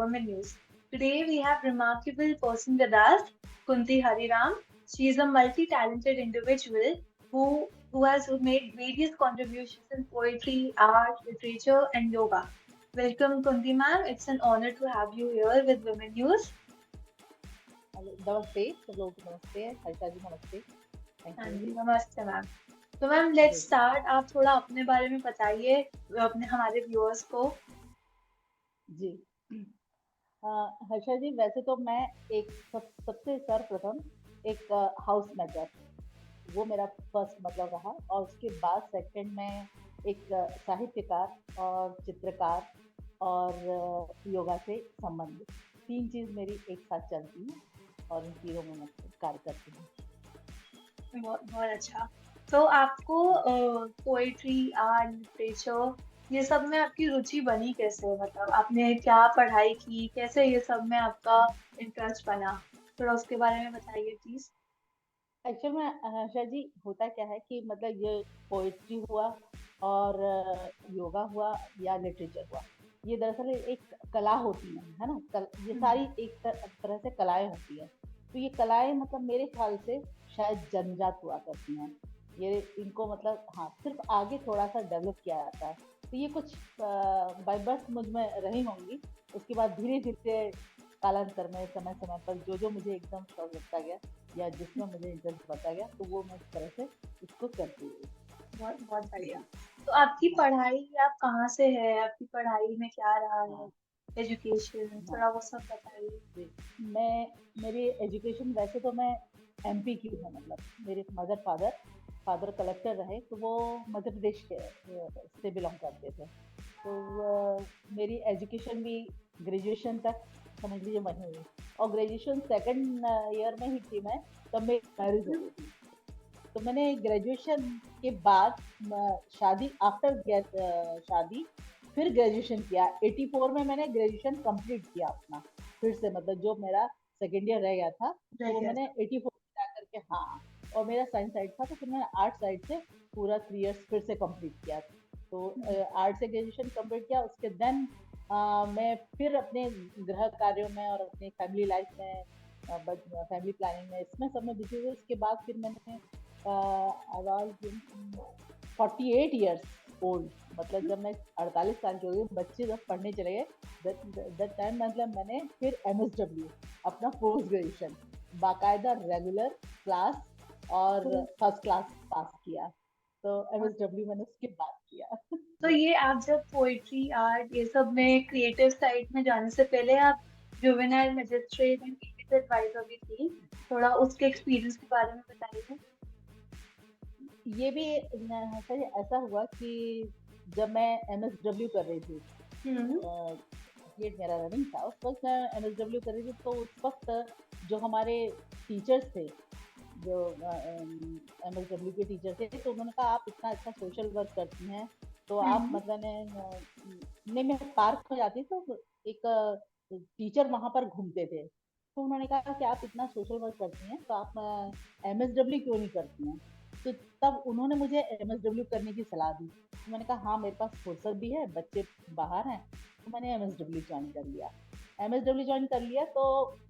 Women News. Today we have remarkable person with us, Kunti Hariram. She is a multi-talented individual who has made various contributions in poetry, art, literature, and yoga. Welcome, Kunti ma'am. It's an honor to have you here with Women News. Hello, नमस्ते सब लोगों को नमस्ते हर्षा जी नमस्ते thank हाँ you जी, नमस्ते ma'am. तो ma'am let's ji start. आप थोड़ा अपने बारे में बताइए अपने हमारे व्यूअर्स को। जी अ, हर्षा जी वैसे तो मैं एक सबसे सर्वप्रथम एक हाउस मेकर वो मेरा फर्स्ट मतलब रहा और उसके बाद सेकंड में एक साहित्यकार और चित्रकार और योगा से संबंधित तीन चीज मेरी एक साथ चलती है और इन तीनों में मैं कार्य करती हूँ। बहुत बहुत अच्छा। तो आपको पोएट्री, आर्ट, लिटरेचर ये सब में आपकी रुचि बनी कैसे? मतलब आपने क्या पढ़ाई की, कैसे ये सब में आपका इंटरेस्ट बना? थोड़ा उसके बारे में बताइए प्लीज। एक्चुअल में हर्षा जी होता क्या है कि मतलब ये पोइट्री हुआ और योगा हुआ या लिटरेचर हुआ ये दरअसल एक कला होती है ना ये सारी एक तरह से कलाएं होती है तो ये कलाएं मतलब मेरे ख्याल से शायद जन्मजात हुआ करती हैं ये इनको मतलब हाँ सिर्फ आगे थोड़ा सा डेवलप किया जाता है तो ये कुछ बाय बर्थ मुझ में रही होंगी उसके बाद धीरे धीरे कालांतर में समय समय पर जो जो मुझे एकदम शौक लगता गया या जिसमें मुझे इंटरेस्ट बढ़ता गया तो वो मैं इस तरह से इसको करती हूँ। बहुत बहुत बढ़िया। जी तो आपकी हाँ पढ़ाई आप कहाँ से है? आपकी पढ़ाई में क्या रहा है? हाँ एजुकेशन हाँ थोड़ा वो सब बताइए। जी मैं मेरी एजुकेशन वैसे तो मैं एमपी की हूँ मतलब मेरे मदर फादर फादर कलेक्टर रहे तो वो मध्य प्रदेश के से बिलोंग करते थे तो मेरी एजुकेशन भी ग्रेजुएशन तक समझ लीजिए वहीं हुई और ग्रेजुएशन सेकंड ईयर में ही थी मैं तब मेरी मैरिज हो गई थी तो मैंने ग्रेजुएशन के बाद शादी शादी फिर ग्रेजुएशन किया 84 में मैंने ग्रेजुएशन कंप्लीट किया अपना फिर से मतलब जो मेरा सेकेंड ईयर रह गया था तो रह वो गया मैंने था। 84 में जाकर के हाँ और मेरा साइंस साइड था तो फिर मैंने आर्ट साइड से पूरा 3 इयर्स फिर से कंप्लीट किया तो आर्ट से ग्रेजुएशन कंप्लीट किया उसके देन मैं फिर अपने गृह कार्यों में और अपनी फैमिली लाइफ में फैमिली प्लानिंग में इसमें सब में बिजी हुई उसके बाद फिर मैंने आई वॉज 48 ईयर्स ओल्ड मतलब जब मैं 48 साल की हो गई बच्चे जब पढ़ने चले गए दैट टाइम मतलब मैंने फिर एमएसडब्ल्यू अपना पोस्ट ग्रेजुएशन बाकायदा रेगुलर क्लास और फर्स्ट क्लास पास किया तो एमएसडब्ल्यू मैंने उसके बाद किया तो जी ये आप जब पोइट्री, आर्ट ये सब में क्रिएटिव साइड में जाने से पहले आप juvenile magistrate and case adviser भी थी। थोड़ा उसके एक्सपीरियंस के बारे में बताइए। ये भी सर ऐसा हुआ कि जब मैं एमएसडब्ल्यू कर रही थी हम्म। ये मेरा रनिंग था उस वक्त मैं एमएसडब्ल्यू कर रही थी तो उस वक्त जो हमारे टीचर्स थे जो एमएसडब्ल्यू के टीचर थे तो उन्होंने कहा आप इतना अच्छा सोशल वर्क करती हैं तो आप हम्म। मतलब ने मैं पार्क में जाती तो एक टीचर वहां पर घूमते थे तो उन्होंने कहा कि आप इतना सोशल वर्क करती हैं तो आप एमएसडब्ल्यू क्यों नहीं करती हैं तो तब उन्होंने मुझे एमएसडब्ल्यू करने की सलाह दी तो मैंने कहा हाँ मेरे पास फुर्सत भी है बच्चे बाहर हैं तो मैंने एमएसडब्ल्यू ज्वाइन कर लिया एमएसडब्ल्यू ज्वाइन कर लिया तो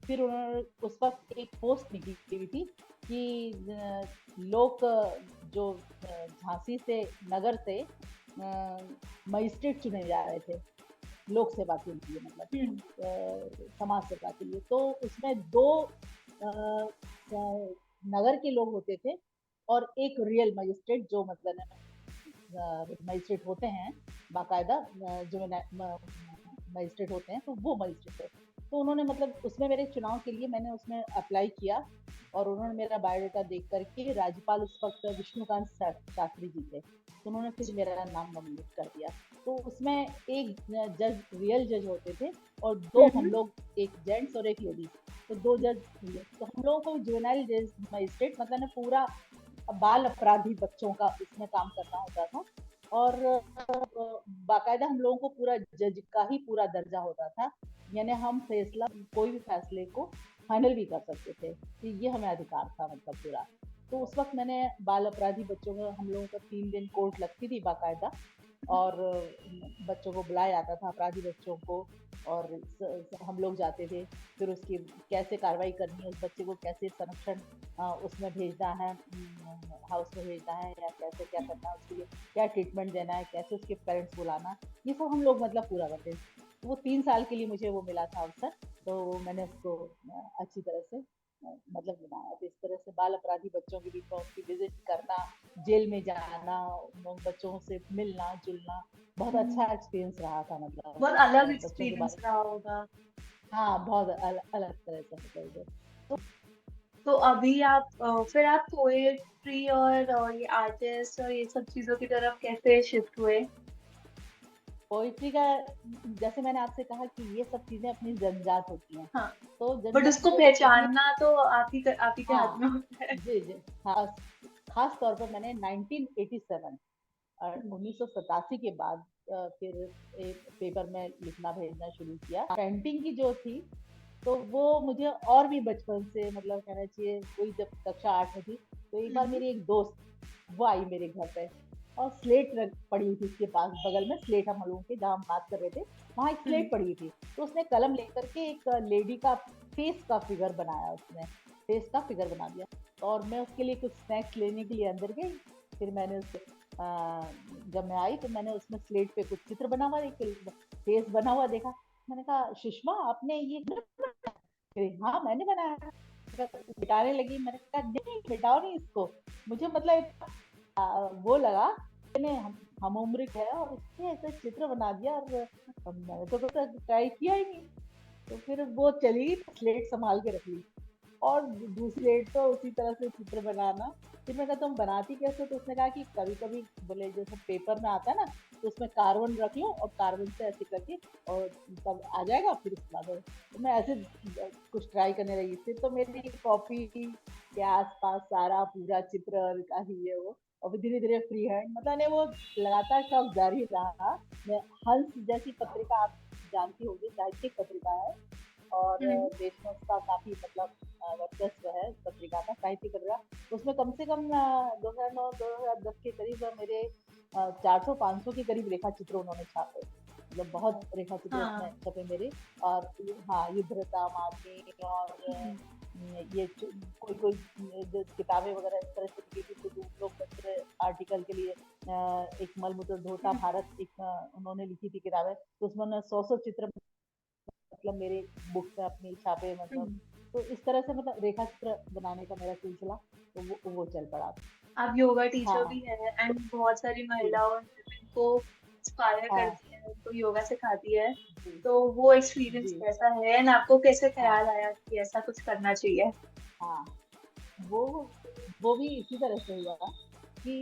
फिर उन्होंने उस वक्त एक पोस्ट निकली हुई थी कि लोग जो झांसी से नगर से मजिस्ट्रेट चुने जा रहे थे लोक सेवा के लिए मतलब हम्म। समाज सेवा के लिए तो उसमें दो नगर के लोग होते थे और एक रियल मजिस्ट्रेट जो मतलब मजिस्ट्रेट होते हैं बाकायदा जो मजिस्ट्रेट होते हैं तो वो मजिस्ट्रेट है तो उन्होंने मतलब उसमें मेरे चुनाव के लिए मैंने उसमें अप्लाई किया और उन्होंने मेरा बायोडाटा देख करके राज्यपाल उस वक्त विष्णुकांत शास्त्री जी थे तो उन्होंने फिर मेरा नाम नोमिनेट कर दिया तो उसमें एक जज रियल जज होते थे और दो हम हम्म। लोग एक जेंट्स और एक लेडीज तो दो जज तो हम लोगों को जुवेनाइल जज मजिस्ट्रेट मतलब पूरा बाल अपराधी बच्चों का इसमें काम करना होता था और बाकायदा हम लोगों को पूरा जज का ही पूरा दर्जा होता था यानी हम फैसला कोई भी फैसले को फाइनल भी कर सकते थे तो ये हमें अधिकार था मतलब पूरा तो उस वक्त मैंने बाल अपराधी बच्चों में हम लोगों का 3 दिन कोर्ट लगती थी बाकायदा और बच्चों को बुलाया जाता था, अपराधी बच्चों को, और हम लोग जाते थे। फिर उसकी कैसे कार्रवाई करनी है, उस बच्चे को कैसे संरक्षण उसमें भेजना है, हाउस में भेजना है, या कैसे क्या करना है उसके लिए, क्या ट्रीटमेंट देना है, कैसे उसके पेरेंट्स बुलाना, ये सब हम लोग मतलब पूरा करते थे। तो वो 3 साल के लिए मुझे वो मिला था अवसर, तो मैंने उसको अच्छी तरह से मतलब बनाया। तो इस तरह से बाल अपराधी बच्चों के बीच में उनकी विजिट करना, जेल में जाना, उन बच्चों से मिलना जुलना, बहुत हम्म, अच्छा एक्सपीरियंस रहा था, मतलब बहुत अलग बच्चों के एक्सपीरियंस बारे रहा होगा। में। हाँ, बहुत अलग तरह से मतलब तो अभी आप फिर आप पोएट्री और ये आर्टिस्ट और ये सब चीजों की तरफ कैसे शिफ्ट हुए? पोइट्री का, जैसे मैंने आपसे कहा कि ये सब चीजें अपनी जन्मजात होती हैं। हाँ, तो बट जन्मजात उसको जो इसलिए, पहचानना तो आप ही के हाथ हाँ में होता है। जी जी, खास खास तौर पर मैंने 1987 और हम्म, 1987 के बाद फिर एक पेपर में लिखना भेजना शुरू किया। पेंटिंग की जो थी, तो वो मुझे और भी बचपन से, मतलब कहना चाहिए वही जब कक्षा 8 में थी, तो एक बार हम्म, मेरी एक दोस्त वो आई मेरे घर पे, और स्लेट रख पड़ी हुई थी उसके पास, बगल में स्लेट, हम लोगों के जहाँ हम बात कर रहे थे वहाँ एक हम्म, स्लेट पड़ी हुई थी। तो उसने कलम लेकर के एक लेडी का फेस का फिगर बनाया, उसने फेस का फिगर बना दिया। और मैं उसके लिए कुछ स्नैक्स लेने के लिए अंदर गई। फिर मैंने उससे जब मैं आई तो मैंने उसमें स्लेट पे कुछ चित्र बना हुआ, एक फेस बना हुआ देखा। मैंने कहा, सुषमा आपने ये हाँ मैंने बनाया है। मिटाने लगी, मैंने कहा नहीं मिटाओ नहीं इसको, मुझे मतलब वो लगा, मैंने हम उम्र के है और उसने ऐसा चित्र बना दिया, और मैंने तो कभी ट्राई किया ही नहीं। तो फिर वो चली गई, स्लेट संभाल के रख ली, और दूसरी प्लेट तो उसी तरह से चित्र बनाना। फिर मैं कहा तुम बनाती कैसे हो? तो उसने कहा कि कभी कभी बोले जैसे पेपर में आता है ना, तो उसमें कार्बन रख लो और कार्बन से ऐसे करके, और तब आ जाएगा। फिर उसके बाद तो मैं ऐसे कुछ ट्राई करने लगी। फिर तो मेरी कॉपी के आसपास सारा पूरा चित्र और का ही ये वो, और फिर धीरे धीरे फ्री हैंड, मतलब ने वो लगातार शौक जारी रहा। मैं हंस जैसी पत्रिका, आप जानती होंगी, साहित्यिक पत्रिका है, और हम्म, देश में उसका काफी मतलब वर्चस्व है पत्रिका का, साहित्यिक पत्रिका। उसमें कम से कम 2009-2010 के करीब मेरे 400-500 के करीब रेखा चित्र उन्होंने छापे, मतलब बहुत रेखा चित्र उसमें हाँ, छपे मेरे। और हाँ, युद्धरता मार्गी, और हम्म, ये कोई कोई जो किताबें वगैरह इस तरह से लिखी थी, तो लोग बच्चे आर्टिकल के लिए एक मलमूत्र धोता हम्म, भारत, एक उन्होंने लिखी थी किताबें, तो उसमें 100 चित्र मतलब मेरे बुक में अपनी छापे, मतलब हम्म। तो इस तरह से मतलब रेखा चित्र बनाने का मेरा सिलसिला, तो वो चल पड़ा। आप योगा टीचर हाँ भी हैं एंड बहुत सारी जी, महिलाओं और women को इंस्पायर हाँ करती है, उनको योगा सिखाती है। जी तो वो एक्सपीरियंस जी, कैसा है एंड आपको कैसे हाँ ख्याल आया कि ऐसा कुछ करना चाहिए? हाँ, वो वो भी इसी तरह से हुआ कि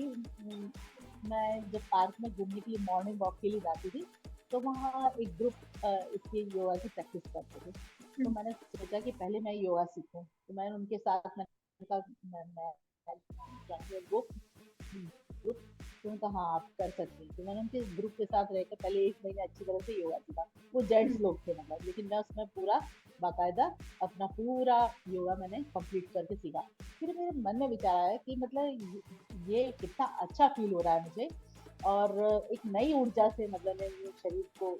मैं जब पार्क में घूमने के लिए मॉर्निंग वॉक के लिए जाती थी, तो वहाँ एक ग्रुप इसकी योगा की प्रैक्टिस करते थे। तो हम्म, मैंने सोचा कि पहले मैं योगा सीखूं, तो मैंने उनके साथ मैंने कहा मैं जाऊंगी ग्रुप ग्रुप। तो उनका हाँ आप कर सकती हैं, तो मैंने उनके ग्रुप के साथ रहकर पहले 1 महीने अच्छी तरह से योगा सीखा। वो जेंट्स हम्म, लोग थे मतलब, लेकिन मैं उसमें पूरा बाकायदा अपना पूरा योगा मैंने कंप्लीट करके सीखा। फिर मेरे मन में विचार आया कि मतलब ये कितना अच्छा फील हो रहा है मुझे, और एक नई ऊर्जा से मतलब मेरे शरीर को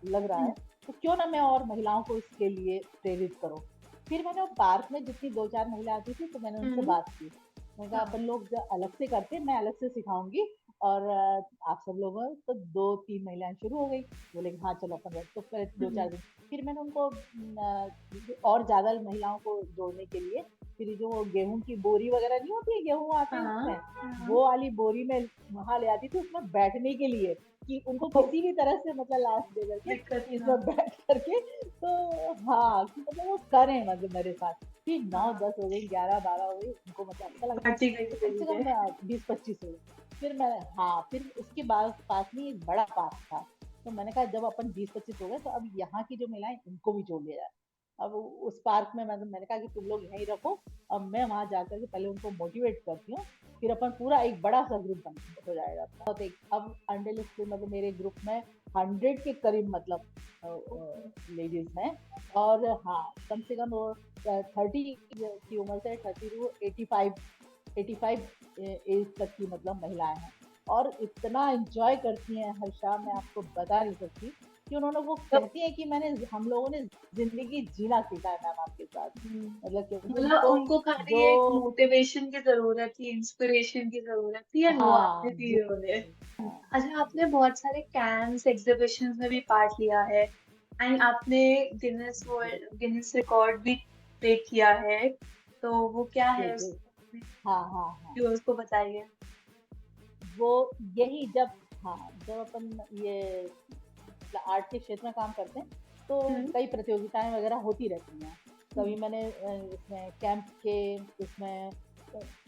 लग रहा हम्म, है, तो क्यों ना मैं और महिलाओं को इसके लिए प्रेरित करूं। फिर मैंने वो पार्क में जितनी 2-4 महिला आती थी, तो मैंने उनसे हम्म, बात की। मैंने कहा हाँ, अपन लोग जो अलग से करते हैं, मैं अलग से सिखाऊंगी, और आप सब लोग हैं। तो 2-3 महिलाएं शुरू हो गई, बोले कि हाँ चलो अपन बैठ, तो फिर दो हम्म, चार दिन फिर मैंने उनको और ज्यादा महिलाओं को जोड़ने के लिए, फिर जो वो गेहूं की बोरी वगैरह नहीं होती है, गेहूं आते हैं हाँ, उसमें, हाँ, वो वाली बोरी में वहां ले आती थी उसमें बैठने के लिए, कि उनको ओ, किसी भी तरह से मतलब लास्ट दे करके दिक्कत कि ना इसमें हो। बैठ करके, तो हाँ कि मतलब वो करें मतलब मेरे साथ। फिर नौ हाँ, दस हो गई, 11-12 हो गई, उनको मतलब अच्छा लगा। बढ़ती गई तो धीरे कम से धीरे। कम 20-25 हो गई। फिर मैं, हाँ फिर उसके बाद पास में एक बड़ा पार्क था, तो मैंने कहा जब अपन 20-25 हो गए, तो अब यहाँ की जो महिलाएं उनको भी जोड़ लिया जाए। अब उस पार्क में मैंने कहा कि तुम लोग यहीं रखो, अब मैं वहां जाकर के पहले उनको मोटिवेट करती हूँ, फिर अपन पूरा एक बड़ा सा ग्रुप बन हो जाएगा। बहुत एक अब अंडर स्कूल मतलब मेरे ग्रुप में 100 के करीब मतलब लेडीज हैं। और हाँ, कम से कम वो 30 की उम्र से 30 टू 85 एज तक की मतलब महिलाएं हैं। और इतना एंजॉय करती हैं हर्षा, मैं आपको बता नहीं सकती कि उन्होंने वो तो कहती हैं कि हम लोगों ने जिंदगी जीना सीखा है मैम आपके साथ। मतलब क्योंकि मतलब उनको उनको खाली जो एक मोटिवेशन की जरूरत थी, इंस्पिरेशन की जरूरत थी, एंड वो हाँ आपने दी जी उन्हें। जी, हाँ अच्छा, आपने बहुत सारे कैंप्स एग्जीबिशंस में भी पार्ट लिया है, एंड आपने जी गिनीज रिकॉर्ड भी ब्रेक किया है, तो वो क्या जी है जी, उसमें हाँ हाँ हाँ। व्यूअर्स को बताइए। वो यही जब, हाँ, जब अपन ये मतलब आर्ट के क्षेत्र में काम करते हैं तो हम्म। कई प्रतियोगिताएं वगैरह होती रहती हैं। कभी मैंने इसमें कैंप के इसमें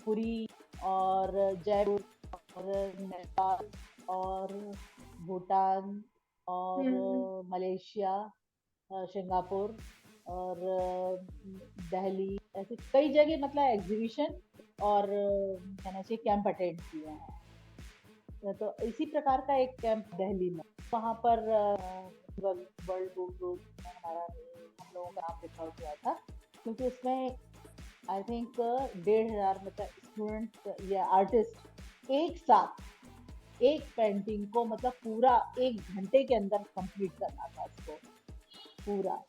पुरी और जयपुर और नेपाल और भूटान और हम्म। मलेशिया, सिंगापुर और दिल्ली, ऐसे कई जगह मतलब एग्जीबिशन और कहना चाहिए कैंप अटेंड किए हैं। तो इसी प्रकार का एक कैंप दिल्ली में, वहाँ पर वर्ल्ड बुक ग्रुप में हमारा हम लोगों का नाम रिकॉर्ड हुआ था, क्योंकि उसमें आई थिंक 1,500 मतलब स्टूडेंट या आर्टिस्ट एक साथ एक पेंटिंग को मतलब पूरा 1 घंटे के अंदर कंप्लीट करना था उसको पूरा।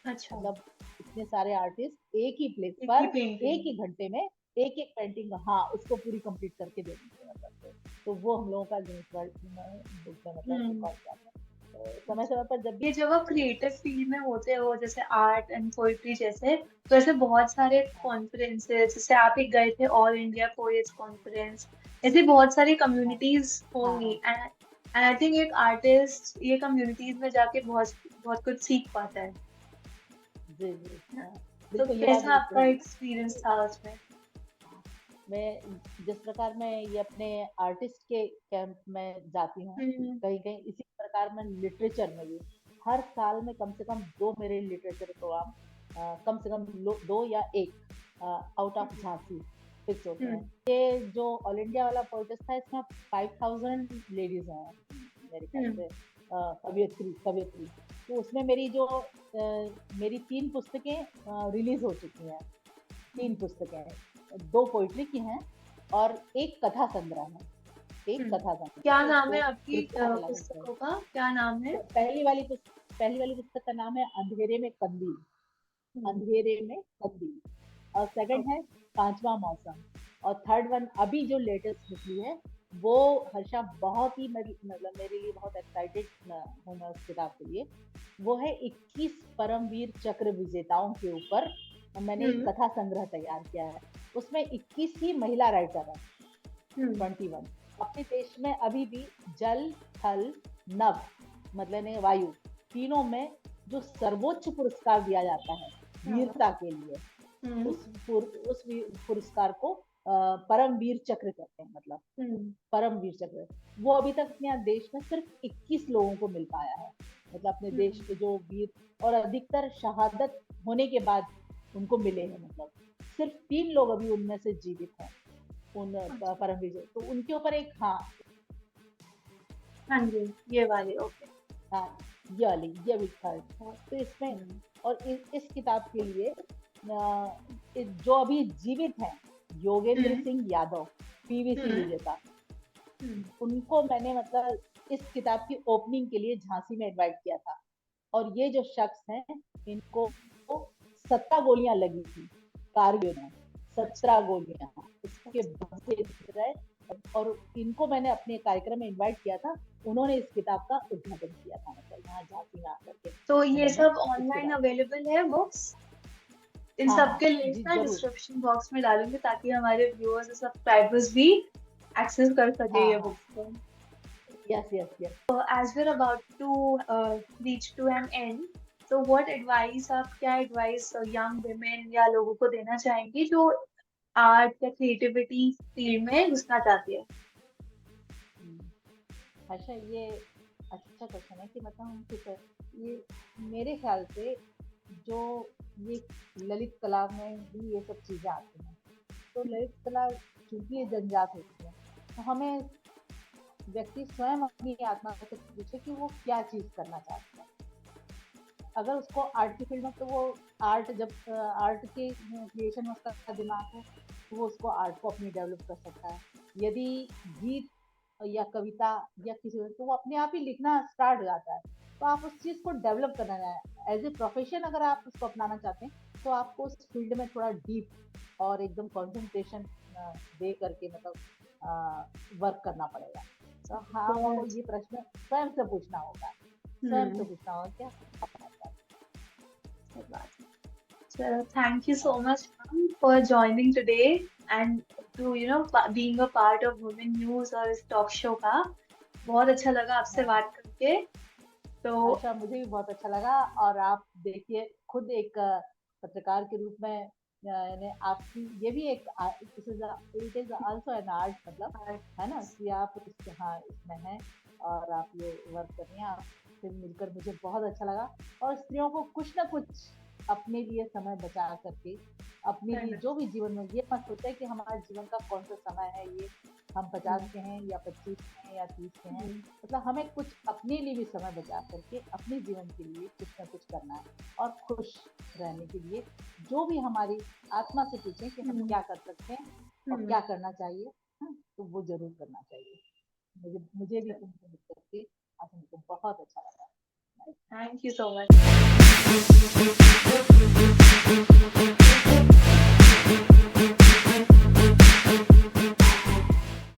अच्छा। मतलब इतने सारे आर्टिस्ट एक ही प्लेस एक ही पर एक पेंटिंग। ही घंटे में एक एक पेंटिंग, हाँ, उसको पूरी कंप्लीट करके देनी थी मतलब। तो वो हम लोगों का गिनीज वर्ल्ड में बुक में मतलब हम्म। रिकॉर्ड किया था। तो समय समय पर जब भी, ये जब आप क्रिएटिव फील्ड में होते हो, जैसे आर्ट एंड पोइट्री जैसे, तो ऐसे बहुत सारे कॉन्फ्रेंसेस, जैसे आप एक गए थे ऑल इंडिया पोएट्स कॉन्फ्रेंस, ऐसी बहुत सारी हाँ कम्युनिटीज होंगी, हाँ एंड आई थिंक एक आर्टिस्ट ये कम्युनिटीज में जाके बहुत बहुत कुछ सीख पाता है जी जी, ना? हाँ, तो बिल्कुल ये बात कैसा बिल्कुल आपका सही एक्सपीरियंस था उसमें? है। मैं जिस प्रकार मैं ये अपने आर्टिस्ट के कैंप में जाती हूँ, हम्म। कहीं कहीं इसी प्रकार मैं लिटरेचर में भी हर साल में कम से कम 2 मेरे लिटरेचर प्रोग्राम, कम से कम 2 या 1 आउट ऑफ झांसी फिक्स होते हैं। हम्म। ये जो ऑल इंडिया वाला प्रोजेक्ट था इसमें 5,000 लेडीज हैं मेरे ख्याल हम्म। से, कवियत्री कवियत्री। तो उसमें मेरी जो मेरी 3 पुस्तकें रिलीज हो चुकी हैं, 3 पुस्तकें, 2 पोइट्री की हैं और एक कथा संग्रह है, एक हम्म। कथा संग्रह क्या है, नाम है उसको आपकी पुरस्कार मिला था। पुस्तकों का, क्या नाम है? पहली वाली पुस्तक का नाम है अंधेरे में कंदील, हम्म। अंधेरे में कंदील। और सेकंड है पांचवा मौसम। और थर्ड वन अभी जो लेटेस्ट निकली है वो, हर्षा बहुत ही मतलब मेरे लिए बहुत एक्साइटेड हूँ मैं उस किताब के लिए। वो है 21 परमवीर चक्र विजेताओं के ऊपर मैंने एक हम्म। कथा संग्रह तैयार किया है। उसमें 21 ही महिला राइटर है, हम्म। 21। अपने देश में अभी भी जल, थल, नभ मतलब ने वायु, तीनों में जो सर्वोच्च पुरस्कार दिया जाता है हाँ। वीरता के लिए, हम्म। उस पुरस्कार को परम वीर चक्र कहते हैं, मतलब हम्म। परम वीर चक्र। वो अभी तक अपने यहाँ देश में सिर्फ 21 लोगों को मिल पाया है, मतलब अपने देश हम्म। के जो वीर, और अधिकतर शहादत होने के बाद उनको मिले हैं, मतलब सिर्फ 3 लोग अभी उनमें से जीवित हैं, उन अच्छा। परमवीर। तो उनके ऊपर एक, हाँ हाँ जी, ये वाली, ओके। हाँ, ये वाली ये भी थर्ड। तो इसमें हम्म। और इस किताब के लिए जो अभी जीवित हैं, योगेंद्र हम्म। सिंह यादव, पीवीसी हम्म। विजेता, हम्म। उनको मैंने मतलब इस किताब की ओपनिंग के लिए झांसी में इनवाइट किया था। और ये जो शख्स हैं, इनको 17 गोलियां लगी थी कारगिल में, अच्छा। 17 गोलियां, इसके बाद से रहे। और इनको मैंने अपने कार्यक्रम में इनवाइट किया था, उन्होंने इस किताब का उद्घाटन किया था, मतलब यहाँ झांसी में आकर के तो ये उन्होंने सब इस ऑनलाइन किताब, अवेलेबल है बुक्स? इन हाँ सब हाँ के लिंक जी ना जरूर, डिस्क्रिप्शन बॉक्स में डालूंगी, ताकि हमारे व्यूअर्स और सब्सक्राइबर्स भी एक्सेस कर सके हाँ ये हाँ, बुक्स को। Yes yes yes. As we're about to reach to an end, so what advice, आप क्या एडवाइस यंग women या लोगों को देना चाहेंगी जो आर्ट या क्रिएटिविटी फील्ड में घुसना चाहती है? अच्छा, ये अच्छा क्वेश्चन है कि मतलब हम किस, ये मेरे ख्याल से जो ये ललित कला में भी ये सब चीजें आती हैं, तो ललित कला क्योंकि ये जनजात होती है, तो हमें व्यक्ति स्वयं अपनी आत्मा से पूछे कि वो क्या चीज करना चाहता है। अगर उसको आर्ट की फील्ड में, तो वो आर्ट, जब आर्ट के क्रिएशन में उसका दिमाग है, तो वो उसको आर्ट को अपनी डेवलप कर सकता है। यदि गीत या कविता या किसी तो वो अपने आप ही लिखना स्टार्ट हो जाता है। तो आप उस चीज को डेवलप करना है एज ए प्रोफेशन, अगर आप उसको अपनाना चाहते हैं तो आपको उस फील्ड में थोड़ा डीप और एकदम कंसंट्रेशन दे करके मतलब वर्क करना पड़ेगा। तो हाँ, आपको ये प्रश्न स्वयं से पूछना होगा, स्वयं से पूछना होगा क्या करना चाहते हैं। So thank you so much ma'am, for joining today and to being a part of Women News और इस टॉक शो का। बहुत अच्छा लगा आपसे हाँ, बात करके। तो आशा मुझे भी बहुत अच्छा लगा। और आप देखिए खुद एक पत्रकार के रूप में यानी आपकी ये भी एक it is also an art, मतलब है ना कि आप हाँ इसमें हैं और आप ये वर्क कर रही हैं। आपसे मिलकर मुझे बहुत अच्छा लगा। और स्त्रियों को कुछ ना कुछ अपने लिए समय बचा करके अपने लिए जो भी जीवन में ये मत सोचे कि हमारे जीवन का कौन सा समय है, ये हम 50 के हैं या 25 के हैं या 30 के हैं। मतलब हमें कुछ अपने लिए भी समय बचा करके अपने जीवन के लिए कुछ ना कुछ करना है और खुश रहने के लिए जो भी हमारी आत्मा से पूछें कि हम क्या कर सकते हैं और क्या करना चाहिए, तो वो जरूर करना चाहिए। मुझे भी तुमसे मिल करके आज मुझे बहुत अच्छा लगा। Thank you so much.